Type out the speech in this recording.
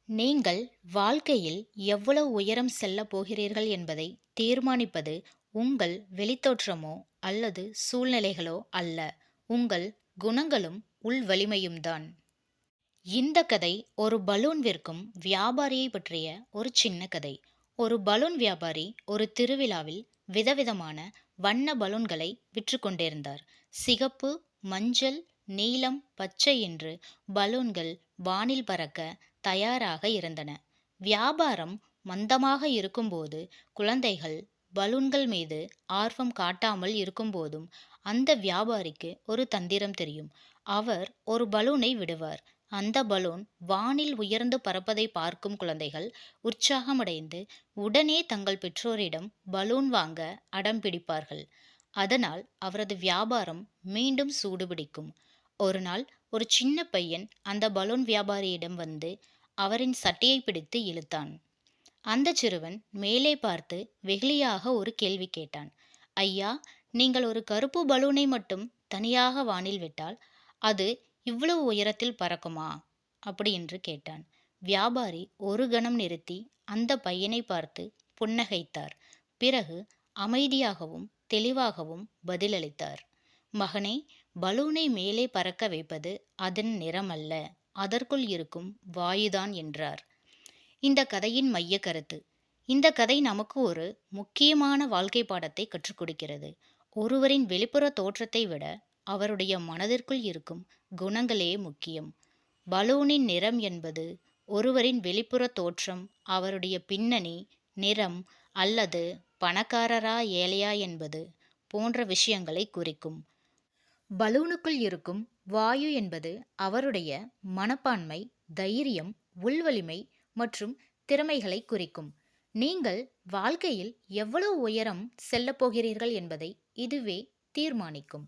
நீங்கள் வாழ்க்கையில் எவ்வளவு உயரம் செல்லப் போகிறீர்கள் என்பதை தீர்மானிப்பது உங்கள் வெளித்தோற்றமோ அல்லது சூழ்நிலைகளோ அல்ல, உங்கள் குணங்களும் உள் வலிமையும் தான். இந்த கதை ஒரு பலூன் விற்கும் வியாபாரியை பற்றிய ஒரு சின்ன கதை. ஒரு பலூன் வியாபாரி ஒரு திருவிழாவில் விதவிதமான வண்ண பலூன்களை விற்று கொண்டிருந்தார். சிகப்பு, மஞ்சள், நீலம், பச்சை என்று பலூன்கள் வானில் பறக்க தயாராக இருந்தன. வியாபாரம் மந்தமாக இருக்கும்போது, குழந்தைகள் பலூன்கள் மீது ஆர்வம் காட்டாமல் இருக்கும்போதும் அந்த வியாபாரிக்கு ஒரு தந்திரம் தெரியும். அவர் ஒரு பலூனை விடுவார். அந்த பலூன் வானில் உயர்ந்து பறப்பதை பார்க்கும் குழந்தைகள் உற்சாகமடைந்து உடனே தங்கள் பெற்றோரிடம் பலூன் வாங்க அடம் பிடிப்பார்கள். அதனால் அவரது வியாபாரம் மீண்டும் சூடுபிடிக்கும். ஒரு நாள் ஒரு சின்ன பையன் அந்த பலூன் வியாபாரியிடம் வந்து அவரின் சட்டையை பிடித்து இழுத்தான். அந்த சிறுவன் மேலே பார்த்து வெகுளியாக ஒரு கேள்வி கேட்டான். ஐயா, நீங்கள் ஒரு கருப்பு பலூனை மட்டும் தனியாக வானில் விட்டால் அது இவ்வளவு உயரத்தில் பறக்குமா? அப்படி என்று கேட்டான். வியாபாரி ஒரு கணம் நிறுத்தி அந்த பையனை பார்த்து புன்னகைத்தார். பிறகு அமைதியாகவும் தெளிவாகவும் பதிலளித்தார். மகனே, பலூனை மேலே பறக்க வைப்பது அதன் நிறம் அல்ல, அதற்குள் இருக்கும் வாயுதான் என்றார். இந்த கதையின் மைய கருத்து. இந்த கதை நமக்கு ஒரு முக்கியமான வாழ்க்கை பாடத்தை கற்றுக் கொடுக்கிறது. ஒருவரின் வெளிப்புற தோற்றத்தை விட அவருடைய மனதிற்குள் இருக்கும் குணங்களே முக்கியம். பலூனின் நிறம் என்பது ஒருவரின் வெளிப்புற தோற்றம், அவருடைய பின்னணி, நிறம் அல்லது பணக்காரரா ஏழையா என்பது போன்ற விஷயங்களை குறிக்கும். பலூனுக்குள் இருக்கும் வாயு என்பது அவருடைய மனப்பான்மை, தைரியம், உள்வலிமை மற்றும் திறமைகளை குறிக்கும். நீங்கள் வாழ்க்கையில் எவ்வளவு உயரம் செல்லப் போகிறீர்கள் என்பதை இதுவே தீர்மானிக்கும்.